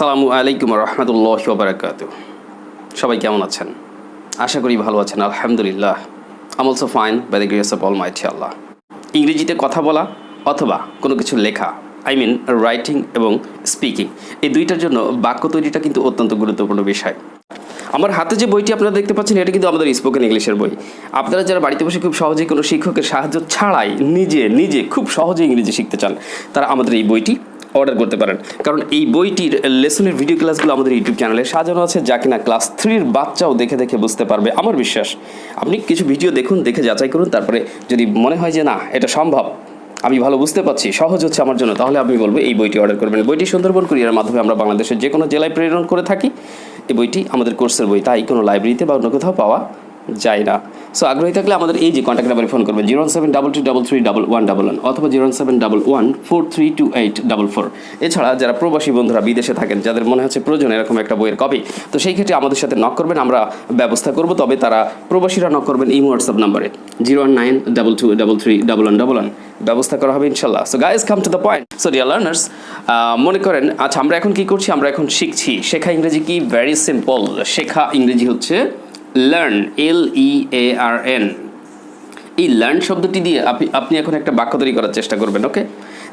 আসসালামু আলাইকুম রহমতুল্লাহি ওয়া বারাকাতুহু। সবাই কেমন আছেন? আশা করি ভালো আছেন। আলহামদুলিল্লাহ, I am also fine by the grace of almighty Allah. ইংরেজিতে কথা বলা অথবা কোনো কিছু লেখা, আই মিন রাইটিং এবং স্পিকিং, এই দুইটার জন্য বাক্য তৈরিটা কিন্তু অত্যন্ত গুরুত্বপূর্ণ বিষয়। আমার হাতে যে বইটি আপনারা দেখতে পাচ্ছেন, এটা কিন্তু আমাদের স্পোকেন ইংলিশের বই। আপনারা যারা বাড়িতে বসে খুব সহজেই কোনো শিক্ষকের সাহায্য ছাড়াই নিজে খুব সহজেই ইংরেজি শিখতে চান, তারা আমাদের এই বইটি অর্ডার করতে পারেন। কারণ এই বইটির লেসনের ভিডিও ক্লাসগুলো আমাদের ইউটিউব চ্যানেলে সাজানো আছে, যা কিনা ক্লাস 3-র বাচ্চাও দেখে বুঝতে পারবে। আমার বিশ্বাস, আপনি কিছু ভিডিও দেখুন, দেখে যাচাই করুন, তারপরে যদি মনে হয় যে না এটা সম্ভব, আমি ভালো বুঝতে পারছি, সহজ হচ্ছে আমার জন্য, তাহলে আমি বলবো এই বইটি অর্ডার করবেন। বইটি সুন্দরবন কুরিয়ারের মাধ্যমে আমরা বাংলাদেশের যে কোনো জেলায় প্রেরণ করে থাকি। এই বইটি আমাদের কোর্সের বই, তাই কোনো লাইব্রেরিতে বা অন্য কোথাও পাওয়া যায় না। সো আগ্রহী থাকলে আমাদের এই যে কন্ট্যাক্ট নাম্বারে ফোন করবেন 01722331111 অথবা 07111432844। এছাড়া যারা প্রবাসী বন্ধুরা বিদেশে থাকেন, যাদের মনে হচ্ছে প্রয়োজন এরকম একটা বইয়ের কপি, তো সেই ক্ষেত্রে আমাদের সাথে নক করবেন, আমরা ব্যবস্থা করব। তবে তারা প্রবাসীরা নক করবেন এই হোয়াটসঅ্যাপ নাম্বারে 01922331111, ব্যবস্থা করা হবে ইনশাল্লাহ। So guys, come to the point. So dear learners, মনে করেন আচ্ছা আমরা এখন কি করছি? আমরা এখন শিখছি। শেখা ইংরেজি কি? Very simple. শেখা ইংরেজি হচ্ছে লার্ন, LEARN। এই লার্ন শব্দটি দিয়ে আপনি এখন একটা বাক্য তৈরি করার চেষ্টা করবেন। ওকে,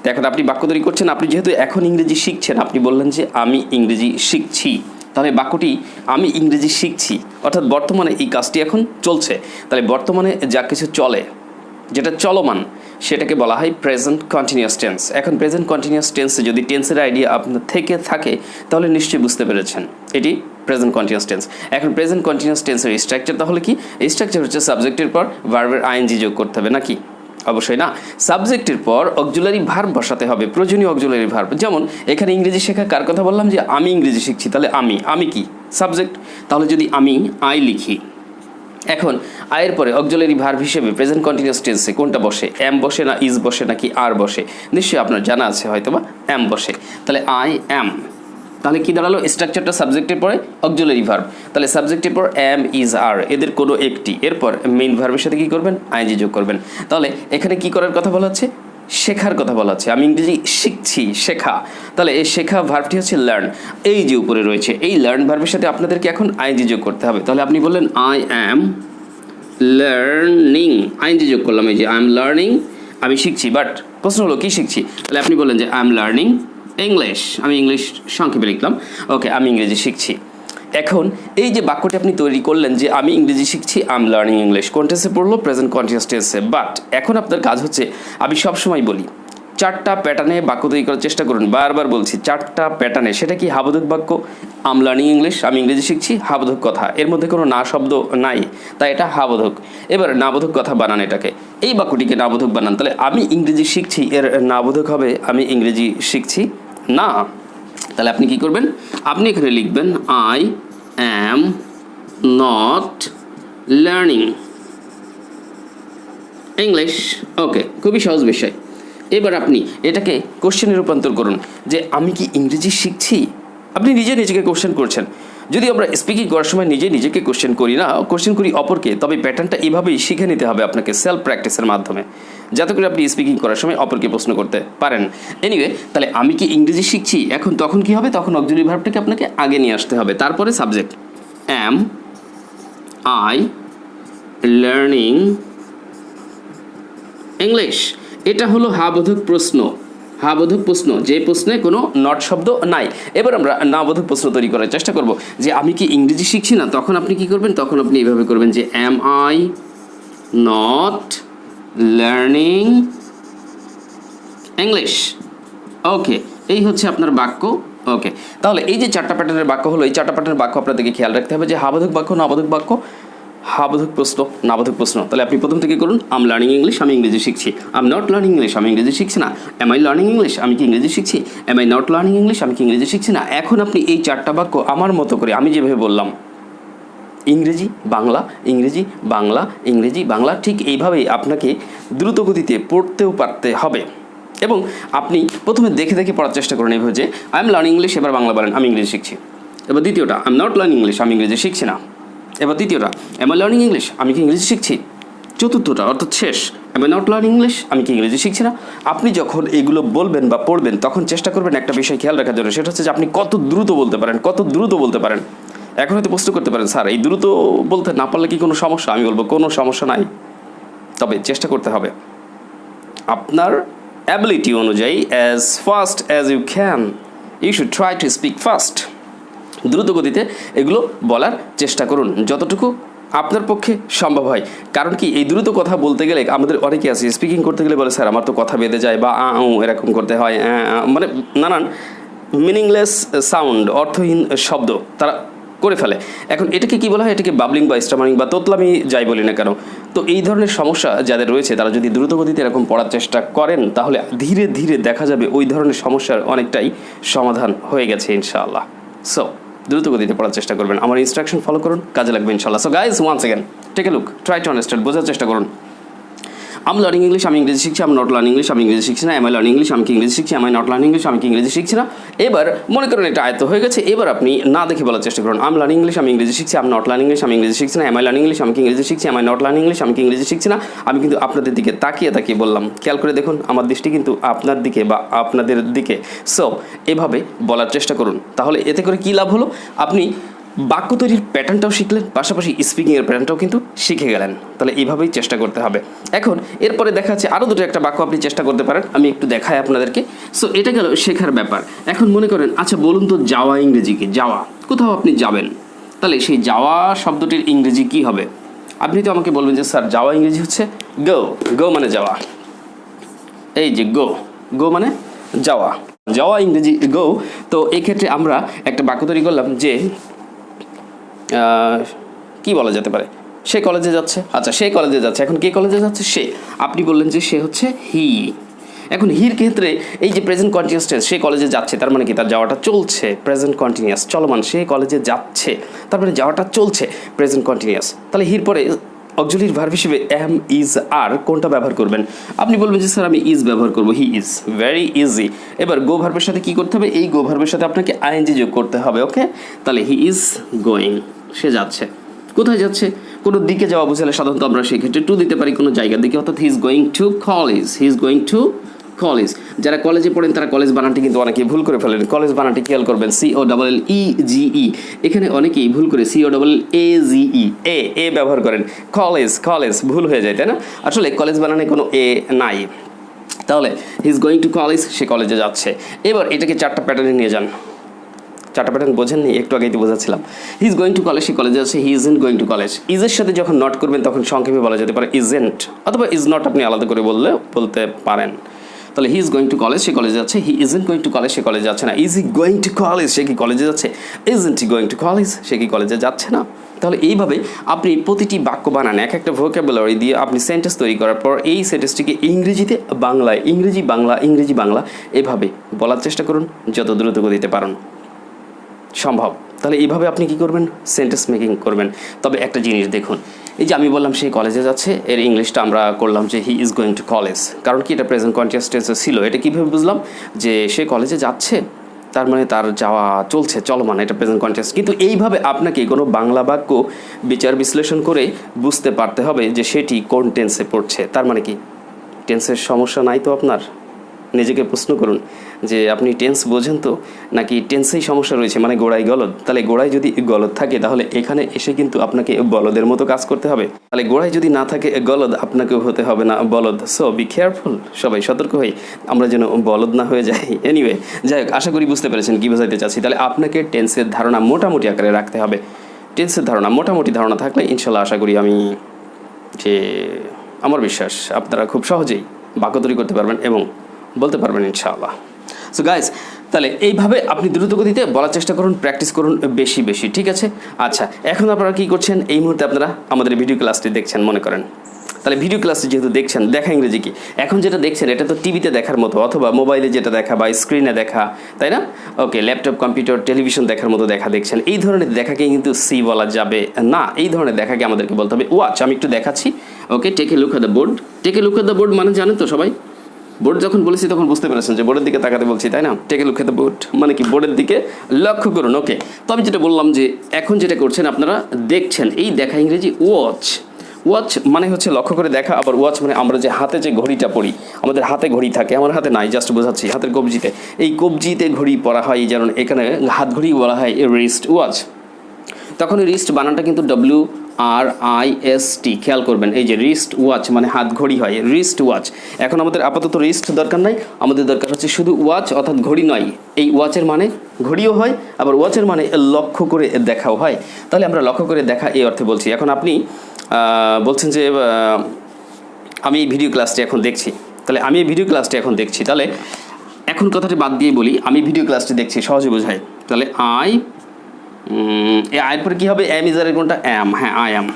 তো এখন আপনি বাক্য তৈরি করছেন। আপনি যেহেতু এখন ইংরেজি শিখছেন, আপনি বললেন যে আমি ইংরেজি শিখছি, তাহলে বাক্যটি আমি ইংরেজি শিখছি, অর্থাৎ বর্তমানে এই কাজটি এখন চলছে। তাহলে বর্তমানে যা কিছু চলে, যেটা চলমান, সেটাকে বলা হয় প্রেজেন্ট কন্টিনিউয়াস টেন্স। এখন প্রেজেন্ট কন্টিনিউয়াস টেন্সে যদি টেন্সের আইডিয়া আপনার থেকে থাকে, তাহলে নিশ্চয়ই বুঝতে পেরেছেন এটি প্রেজেন্ট কন্টিনিউয়াস টেন্স। এখন প্রেজেন্ট কন্টিনিউয়াস টেন্সের স্ট্রাকচার তাহলে কি? এই স্ট্রাকচার হচ্ছে সাবজেক্টের পর ভার্বের আইএনজি যোগ করতে হবে, নাকি? অবশ্যই না। সাবজেক্টের পর অক্সিলারি ভার্ব বসাতে হবে, প্রয়োজনীয় অক্সিলারি ভার্ব। যেমন এখানে ইংরেজি শেখা কার কথা বললাম? যে আমি ইংরেজি শিখছি, তাহলে আমি কি? সাবজেক্ট। তাহলে যদি আমি আই লিখি, এখন আয়ের পরে অক্সিলারি ভার্ব হিসেবে প্রেজেন্ট কন্টিনিউয়াস টেন্সে কোনটা বসে? এম বসে না ইজ বসে নাকি আর বসে? নিশ্চয়ই আপনার জানা আছে হয়তো বা এম বসে। তাহলে আই এম, তাহলে কি দাঁড়ালো? স্ট্রাকচারটা সাবজেক্টের পরে অক্সিলারি ভার্ব, তাহলে সাবজেক্টের পর এম ইজ আর, এদের কোনো একটি, এরপর মেইন ভার্বের সাথে কি করবেন? আইএনজি যোগ করবেন। তাহলে এখানে কি করার কথা বলা হচ্ছে? শেখার কথা বলা হচ্ছে। আমি ইংরেজি শিখছি, শেখা। তাহলে এই শেখা ভার্বটি হচ্ছে লার্ন। এই যে উপরে রয়েছে এই লার্ন ভার্বের সাথে আপনাদেরকে এখন আইএনজি যোগ করতে হবে। তাহলে আপনি বললেন আই অ্যাম লার্নিং, আইএনজি যোগ করলাম, এই যে আই এম লার্নিং, আমি শিখছি। বাট প্রশ্ন হলো কি শিখছি? তাহলে আপনি বললেন যে আই এম লার্নিং ইংলিশ, আমি ইংলিশ সংক্ষেপে লিখলাম। ওকে, আমি ইংরেজি শিখছি। এখন এই যে বাক্যটি আপনি তৈরি করলেন যে আমি ইংরেজি শিখছি, আই এম লার্নিং ইংলিশ, কোন টেন্সে পড়লো? প্রেজেন্ট কন্টিনিউয়াস টেন্সে। বাট এখন আপনার কাজ হচ্ছে, আমি সবসময় বলি 4টা প্যাটার্নে বাক্য তৈরি করার চেষ্টা করুন। বারবার বলছি 4টা প্যাটার্নে। সেটা কি? হাবোধক বাক্য, আই এম লার্নিং ইংলিশ, আমি ইংরেজি শিখছি, হাবোধক কথা, এর মধ্যে কোনো না শব্দ নাই, তাই এটা হাবোধক। এবার নাবোধক কথা বানান এটাকে, এই বাক্যটিকে নাবোধক বানান। তাহলে আমি ইংরেজি শিখছি, এর নাবোধক হবে আমি ইংরেজি শিখছি না। তাহলে আপনি কি করবেন? আপনি এখানে লিখবেন I am not learning English. Okay, খুবই সহজ বিষয়। এবার আপনি এটাকে কোশ্চেনে রূপান্তর করুন যে আমি কি ইংরেজি শিখছি? আপনি নিজেকে কোশ্চেন করছেন। যদি আমরা স্পিকিং করার সময় নিজেকে কোশ্চেন করি না, কোশ্চেন করি অপরকে, তবে প্যাটার্নটা এভাবেই শিখে নিতে হবে আপনাকে সেলফ প্র্যাকটিসের মাধ্যমে, যাতে করে আপনি স্পিকিং করার সময় অপরকে প্রশ্ন করতে পারেন। এনিওয়ে, তাহলে আমি কি ইংরেজি শিখছি, এখন তখন কি হবে? তখন অক্সিলারি ভার্বটাকে আপনাকে আগে নিয়ে আসতে হবে, তারপরে subject. Am I learning English. এটা হলো হাবোধক প্রশ্ন। হাবোধক প্রশ্ন, যে প্রশ্নে কোনো নট শব্দ নাই। এবার আমরা নাবোধক প্রশ্ন তৈরি করার চেষ্টা করব যে আমি কি ইংরেজি শিখছি না, তখন আপনি কি করবেন? তখন আপনি এইভাবে করবেন যে am I not learning English. Okay, এই হচ্ছে আপনার বাক্য। ওকে, তাহলে এই যে 4টা প্যাটার্নের বাক্য হলো, এই 4টা প্যাটার্নের বাক্য আপনাদেরকে খেয়াল রাখতে হবে যে হাবোধক বাক্য, নাবোধক বাক্য, হাবোধক প্রশ্ন, নাবোধক প্রশ্ন। তাহলে আপনি প্রথম থেকে করুন আই এম লার্নিং ইংলিশ, আমি ইংরেজি শিখছি। I am not learning English, আমি ইংরেজি শিখছি না। এম আই লার্নিং ইংলিশ, আমি কি ইংরেজি শিখছি? Am I not learning English, আমি কি ইংরেজি শিখছি না। এখন আপনি এই 4টা বাক্য আমার মতো করে, আমি যেভাবে বললাম, ইংরেজি বাংলা, ইংরেজি বাংলা, ইংরেজি বাংলা, ঠিক এইভাবেই আপনাকে দ্রুত গতিতে পড়তেও পারতে হবে। এবং আপনি প্রথমে দেখে পড়ার চেষ্টা করুন এইভাবে যে আই এম লার্নিং ইংলিশ, এবার বাংলা বলেন আমি ইংরেজি শিখছি। এবার দ্বিতীয়টা I am not learning English, আমি ইংরেজি শিখছি না। এবার দ্বিতীয়টা এম আই লার্নিং ইংলিশ, আমি কি ইংরেজি শিখছি। চতুর্থটা অর্থাৎ শেষ, am I not learning English, আমি কি ইংরেজি শিখছি না? আপনি যখন এগুলো বলবেন বা পড়বেন তখন চেষ্টা করবেন একটা বিষয় খেয়াল রাখার জন্য, সেটা হচ্ছে যে আপনি কত দ্রুত বলতে পারেন, কত দ্রুত বলতে পারেন। এখন হয়তো প্রশ্ন করতে পারেন, স্যার এই দ্রুত বলতে না পারলে কি কোনো সমস্যা? আমি বলবো কোনো সমস্যা নাই, তবে চেষ্টা করতে হবে আপনার অ্যাবিলিটি অনুযায়ী as fast as you can you should try to speak fast. দ্রুত গতিতে এগুলো বলার চেষ্টা করুন যতটুকু আপনার পক্ষে সম্ভব হয়। কারণ কি, এই দ্রুত কথা বলতে গেলে আমাদের অনেকে আছে স্পিকিং করতে গেলে বলে, স্যার আমার তো কথা বেঁধে যায়, বা এরকম করতে হয়, মানে নানান মিনিংলেস সাউন্ড, অর্থহীন শব্দ তারা করে ফেলে। এখন এটাকে কি বলা হয়? এটাকে বাবলিং বা স্টামারিং বা তোতলামি যাই বলি না কেন। তো এই ধরনের সমস্যা যাদের রয়েছে তারা যদি দ্রুত গতিতে এরকম পড়ার চেষ্টা করেন তাহলে ধীরে ধীরে দেখা যাবে ওই ধরনের সমস্যার অনেকটাই সমাধান হয়ে গেছে ইনশাআল্লাহ। সো দ্রুত গতিতে পড়ার চেষ্টা করবেন, আমার ইনস্ট্রাকশন ফলো করুন, কাজে লাগবে ইনশাআল্লাহ। So guys, once again take a look, try to understand, বোঝার চেষ্টা করুন। আমি লার্নিং ইংলিশ, আমি ইংরেজি শিখছি। আমি নট লার্নিং ইংলিশ, আমি ইংরেজি শিখছি না। এম আই লার্নিং ইংলিশ, আমি কি ইংরেজি শিখছি। Am I not learning English, আমি কি ইংরেজি শিখছি না। এবার মনে করেন এটা আয়ত্ত হয়ে গেছে, এবার আপনি না দেখে বলার চেষ্টা করুন। আমি লার্নিং ইংলিশ, আমি ইংরেজি শিখছি। আমি নট লার্নিং ইংলিশ, আমি ইংরেজি শিখছি না। এম আই লার্নিং ইংলিশ, আমি কি ইংরেজি শিখছি। Am I not learning English, আমি কি ইংরেজি শিখছি না। আমি কিন্তু আপনাদের দিকে তাকিয়ে তাকিয়ে বললাম, খেয়াল করে দেখুন আমার দৃষ্টি কিন্তু আপনার দিকে বা আপনাদের দিকে। সো এভাবে বলার চেষ্টা করুন, তাহলে এতে করে কী লাভ হলো? আপনি বাক্য তৈরির প্যাটার্নটাও শিখলেন, পাশাপাশি স্পিকিংয়ের প্যাটার্নটাও কিন্তু শিখে গেলেন। তাহলে এইভাবেই চেষ্টা করতে হবে। এখন এরপরে দেখা যাচ্ছে আরও দুটো একটা বাক্য আপনি চেষ্টা করতে পারেন, আমি একটু দেখাই আপনাদেরকে। সো এটা গেল শেখার ব্যাপার। এখন মনে করেন, আচ্ছা বলুন তো যাওয়া ইংরেজি কি? যাওয়া, কোথাও আপনি যাবেন, তাহলে সেই যাওয়া শব্দটির ইংরেজি কি হবে? আপনি তো আমাকে বলবেন যে স্যার যাওয়া ইংরেজি হচ্ছে গো। গো মানে যাওয়া, এই যে গো, গো মানে যাওয়া, যাওয়া ইংরেজি গো। তো এক্ষেত্রে আমরা একটা বাক্য তৈরি করলাম যে কি বলা যেতে পারে? সে কলেজে যাচ্ছে। আচ্ছা, সে কলেজে যাচ্ছে। এখন কে কলেজে যাচ্ছে? সে। আপনি বললেন যে সে হচ্ছে হি। এখন হির ক্ষেত্রে এই যে প্রেজেন্ট কন্টিনিউয়াস টেন্স, সে কলেজে যাচ্ছে, তার মানে কি তার যাওয়াটা চলছে, প্রেজেন্ট কন্টিনিউয়াস চলমান। সে কলেজে যাচ্ছে, তার মানে যাওয়াটা চলছে, প্রেজেন্ট কন্টিনিউয়াস। তাহলে হির পরে অক্সিলারি ভার্ব হিসেবে এম, ইজ, আর কোনটা ব্যবহার করবেন? আপনি বলবেন যে স্যার আমি ইজ ব্যবহার করবো, হি ইজ। Very easy. এবার গো ভার্বের সাথে কি করতে হবে? এই গো ভার্বের সাথে আপনাকে আইএনজি যোগ করতে হবে। ওকে, তাহলে হি ইজ গোয়িং, সে যাচ্ছে। কোথায় যাচ্ছে? কোনো দিকে যাওয়া বুঝালে সাধারণত আমরা সেই ক্ষেত্রে টু দিতে পারি, কোনো জায়গার দিকে, অর্থাৎ হি is going to college. He is going to college. যারা কলেজে পড়েন তারা কলেজ বানানটি কিন্তু অনেকেই ভুল করে ফেলেন। কলেজ বানানটি খেয়াল করবেন, COLLEGE। এখানে অনেকেই ভুল করে COLLAGE, এ ব্যবহার করেন। কলেজ, কলেজ ভুল হয়ে যায়, তাই না? আসলে কলেজ বানানে কোনো এ নাই। তাহলে he is going to college, সে কলেজে যাচ্ছে। এবার এটাকে চারটা প্যাটার্নে নিয়ে যান। চারটা প্যাটার্ন বোঝেননি? একটু আগেই তো বোঝাচ্ছিলাম। He is going to college, সে কলেজে আছে। He isn't going to college. ইজের সাথে যখন নট করবেন তখন সংক্ষেপে বলা যেতে পারে ইজেন্ট, অথবা ইজ নট আপনি আলাদা করে বলতে পারেন। তাহলে he is going to college, সে কলেজে যাচ্ছে। He isn't going to college, সে কলেজে যাচ্ছে না। Is he going to college, সে কি কলেজে যাচ্ছে? Isn't he going to college, সে কি কলেজে যাচ্ছে না? তাহলে এইভাবে আপনি প্রতিটি বাক্য বানান, এক একটা ভোকাবুলারি দিয়ে আপনি সেন্টেন্স তৈরি করার পর এই সেন্টেন্সটিকে ইংরেজিতে বাংলায়, ইংরেজি বাংলা, ইংরেজি বাংলা এভাবে বলার চেষ্টা করুন যত দ্রুত গতিতে পারেন সম্ভব। তাহলে এইভাবে আপনি কি করবেন? সেন্টেন্স মেকিং করবেন। তবে একটা জিনিস দেখুন, এই যে আমি বললাম সেই কলেজে যাচ্ছে, এর ইংলিশটা আমরা করলাম যে হি ইজ গোয়িং টু কলেজ। কারণ কি, এটা প্রেজেন্ট কন্টিনিউয়াস টেন্সে ছিল। এটা কীভাবে বুঝলাম? যে সে কলেজে যাচ্ছে, তার মানে তার যাওয়া চলছে, চলমান, এটা প্রেজেন্ট কন্টিনিউয়াস। কিন্তু এইভাবে আপনাকে কোনো বাংলা বাক্য বিচার বিশ্লেষণ করে বুঝতে পারতে হবে যে সেটি কোন টেন্সে পড়ছে। তার মানে কি টেন্সের সমস্যা নাই তো আপনার? নিজেকে প্রশ্ন করুন যে আপনি টেন্স বোঝেন তো, নাকি টেন্সেই সমস্যা রয়েছে, মানে গোড়ায় গলদ? তাহলে গোড়ায় যদি গলদ থাকে তাহলে এখানে এসে কিন্তু আপনাকে বলদের মতো কাজ করতে হবে। তাহলে গোড়ায় যদি না থাকে গলদ, আপনাকেও হতে হবে না বলদ। সো বি কেয়ারফুল, সবাই সতর্ক হই আমরা যেন বলদ না হয়ে যাই। এনিওয়ে, যাই হোক, আশা করি বুঝতে পেরেছেন কী বোঝাইতে চাচ্ছি। তাহলে আপনাকে টেন্সের ধারণা মোটামুটি আকারে রাখতে হবে। টেন্সের ধারণা মোটামুটি ধারণা থাকলে ইনশাল্লাহ আশা করি আমি যে আমার বিশ্বাস আপনারা খুব সহজেই বাক্য তৈরি করতে পারবেন এবং বলতে পারবেন ইনশাআল্লাহ। সো গাইজ, তাহলে এইভাবে আপনি দ্রুতগতিতে বলার চেষ্টা করুন, প্র্যাকটিস করুন বেশি বেশি, ঠিক আছে? আচ্ছা, এখন আপনারা কী করছেন? এই মুহূর্তে আপনারা আমাদের ভিডিও ক্লাসটি দেখছেন মনে করেন। তাহলে ভিডিও ক্লাসটি যেহেতু দেখছেন, দেখা ইংরেজি কি? এখন যেটা দেখছেন এটা তো টিভিতে দেখার মতো, অথবা মোবাইলে যেটা দেখা বা স্ক্রিনে দেখা, তাই না? ওকে, ল্যাপটপ, কম্পিউটার, টেলিভিশন দেখার মতো দেখা দেখছেন। এই ধরনের দেখাকে কিন্তু সি বলা যাবে না। এই ধরনের দেখাকে আমাদেরকে বলতে হবে ওয়াচ। আমি একটু দেখাচ্ছি। Okay, take a look at the board. Take a look at the board মানে জানেন তো সবাই? বোর্ড যখন বলেছি তখন বুঝতে পেরেছেন যে বোর্ডের দিকে তাকাতে বলছি, তাই না? Take a look at the board মানে কি বোর্ডের দিকে লক্ষ্য করুন। ওকে, তো আমি যেটা বললাম যে এখন যেটা করছেন আপনারা দেখছেন, এই দেখা ইংরেজি ওয়াচ। ওয়াচ মানে হচ্ছে লক্ষ্য করে দেখা, আবার ওয়াচ মানে আমরা যে হাতে যে ঘড়িটা পরি, আমাদের হাতে ঘড়ি থাকে, আমার হাতে নাই, জাস্ট বোঝাচ্ছি, হাতের কবজিতে, এই কবজিতে ঘড়ি পরা হয়, যেমন এখানে হাত ঘড়ি বলা হয় রিস্ট ওয়াচ। তখন এই রিস্ট বানানটা কিন্তু WRIST, খেয়াল করবেন, এই যে রিস্ট ওয়াচ মানে হাত ঘড়ি হয়, রিস্ট ওয়াচ। এখন আমাদের আপাতত রিস্ট দরকার নাই, আমাদের দরকার হচ্ছে শুধু ওয়াচ, অর্থাৎ ঘড়ি নয়। এই ওয়াচের মানে ঘড়িও হয়, আবার ওয়াচের মানে লক্ষ্য করে দেখাও হয়। তাহলে আমরা লক্ষ্য করে দেখা এই অর্থে বলছি। এখন আপনি বলছেন যে আমি এই ভিডিও ক্লাসটি এখন দেখছি, তাহলে আমি এই ভিডিও ক্লাসটি এখন দেখছি, তাহলে এখন কথাটি বাদ দিয়ে বলি আমি ভিডিও ক্লাসটি দেখছি, সহজে বোঝাই। তাহলে এই আয়ের পরে কী হবে, এম ইজারের কোনটা, অ্যাম, হ্যাঁ আই অ্যাম।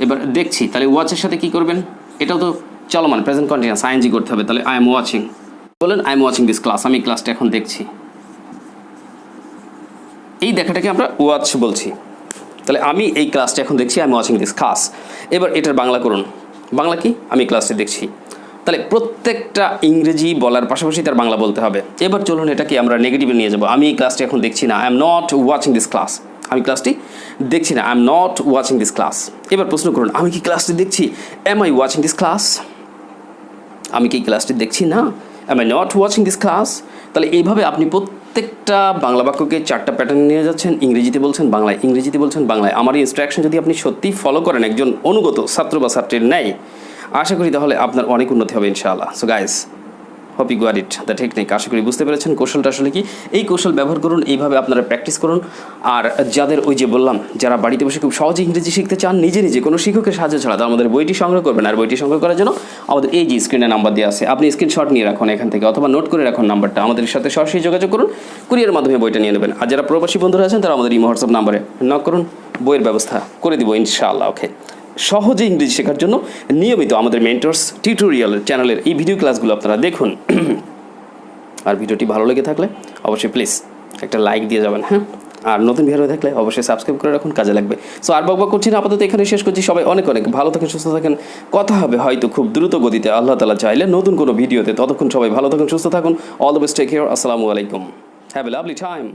এবার দেখছি, তাহলে ওয়াচের সাথে কী করবেন, এটাও তো চলমান প্রেজেন্ট কন্টিনিউয়াস, আইএনজি করতে হবে। তাহলে আই এম ওয়াচিং, বলেন I am watching this class, আমি ক্লাসটা এখন দেখছি। এই দেখাটাকে আমরা ওয়াচ বলছি। তাহলে আমি এই ক্লাসটা এখন দেখছি, I am watching this class. এবার এটার বাংলা করুন, বাংলা কি, আমি ক্লাসটি দেখছি। তাহলে প্রত্যেকটা ইংরেজি বলার পাশাপাশি তার বাংলা বলতে হবে। এবার চলুন এটাকে আমরা নেগেটিভে নিয়ে যাবো, আমি এই ক্লাসটি এখন দেখছি না, I am not watching this class, আমি ক্লাসটি দেখছি না, I am not watching this class. এবার প্রশ্ন করুন, আমি কি ক্লাসটি দেখছি, am I watching this class, আমি কি ক্লাসটি দেখছি না, am I not watching this class. তাহলে এইভাবে আপনি প্রত্যেকটা বাংলা বাক্যকে 4টা প্যাটার্ন নিয়ে যাচ্ছেন, ইংরেজিতে বলছেন বাংলায়, ইংরেজিতে বলছেন বাংলায়। আমার এই ইনস্ট্রাকশন যদি আপনি সত্যিই ফলো করেন একজন অনুগত ছাত্র বা ছাত্রীর ন্যায়, আশা করি তাহলে আপনার অনেক উন্নতি হবে ইনশাআল্লাহ। So guys, hope you got it the technique. আশা করি বুঝতে পেরেছেন কৌশলটা আসলে কি। এই কৌশল ব্যবহার করুন, এইভাবে আপনারা প্র্যাকটিস করুন। আর যাদের ওই যে বললাম, যারা বাড়িতে বসে খুব সহজে ইংরেজি শিখতে চান নিজে নিজে কোনো শিক্ষকের সাহায্য ছাড়া, তারা আমাদের বইটি সংগ্রহ করবেন। আর বইটি সংগ্রহ করার জন্য আমাদের এই যে স্ক্রিনে নাম্বার দেওয়া আছে, আপনি স্ক্রিনশট নিয়ে রাখুন এখান থেকে, অথবা নোট করে রাখুন নাম্বারটা, আমাদের সাথে সরাসরি যোগাযোগ করুন, কুরিয়ার মাধ্যমে বইটা নিয়ে নেবেন। আর যারা প্রবাসী বন্ধুরা আছেন তারা আমাদের এই হোয়াটসঅ্যাপ নাম্বারে নক করুন, বইয়ের ব্যবস্থা করে দিব ইনশাআল্লাহ। ওকে, সহজে ইংরেজি শেখার জন্য নিয়মিত আমাদের মেন্টরস টিউটোরিয়াল চ্যানেলের এই ভিডিও ক্লাসগুলো আপনারা দেখুন। আর ভিডিওটি ভালো লেগে থাকলে অবশ্যই প্লিজ একটা লাইক দিয়ে যাবেন, হ্যাঁ। আর নতুন ভিডিও থাকলে অবশ্যই সাবস্ক্রাইব করে রাখুন, কাজে লাগবে। সো আর বকবক করছি না, আপাতত এখানে শেষ করছি। সবাই অনেক অনেক ভালো থাকেন, সুস্থ থাকেন। কথা হবে হয়তো খুব দ্রুত গতিতে আল্লাহ তাআলা চাইলে নতুন কোনো ভিডিওতে। ততক্ষণ সবাই ভালো থাকুন, সুস্থ থাকুন। All the best, take care, আসসালামু আলাইকুম, হ্যাভ এ লাভলি টাইম।